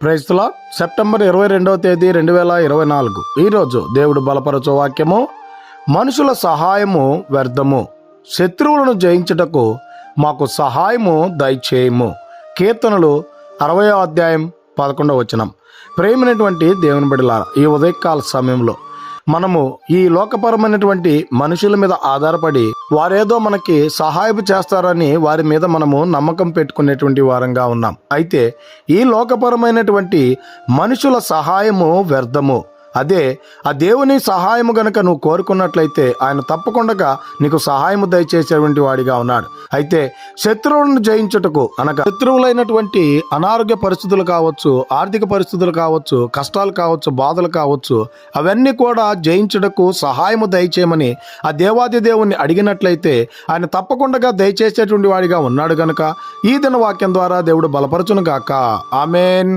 Praise the Lord. September 22వ తేదీ 2024. ఈరోజు దేవుడు బలపరచు వాక్యము, మనుషుల సహాయము వ్యర్థము, శత్రువులను జయించుటకు మాకు సహాయము దయచేయము. కీర్తనలు 60వ అధ్యాయం 11వ వచనం. ప్రేమైనటువంటి దేవుని బిడ్డలారా, ఈ ఉదయకాల సమయంలో మనము ఈ లోకపరమైనటువంటి మనుషుల మీద ఆధారపడి వారేదో మనకి సహాయం చేస్తారని వారి మీద మనము నమ్మకం పెట్టుకునేటువంటి వారంగా ఉన్నాం. అయితే ఈ లోకపరమైనటువంటి మనుషుల సహాయము వ్యర్థము. అదే ఆ దేవుని సహాయము గనక నువ్వు కోరుకున్నట్లయితే ఆయన తప్పకుండా నీకు సహాయము దయచేసేటువంటి వాడిగా ఉన్నాడు. అయితే శత్రువులను జయించుటకు అనగా శత్రువులైనటువంటి అనారోగ్య పరిస్థితులు కావచ్చు, ఆర్థిక పరిస్థితులు కావచ్చు, కష్టాలు కావచ్చు, బాధలు కావచ్చు, అవన్నీ కూడా జయించుటకు సహాయము దయచేయమని ఆ దేవాది దేవుణ్ణి అడిగినట్లయితే ఆయన తప్పకుండా దయచేసేటువంటి వాడిగా ఉన్నాడు గనుక ఈ దిన వాక్యం ద్వారా దేవుడు బలపరచును గాక. ఆమేన్.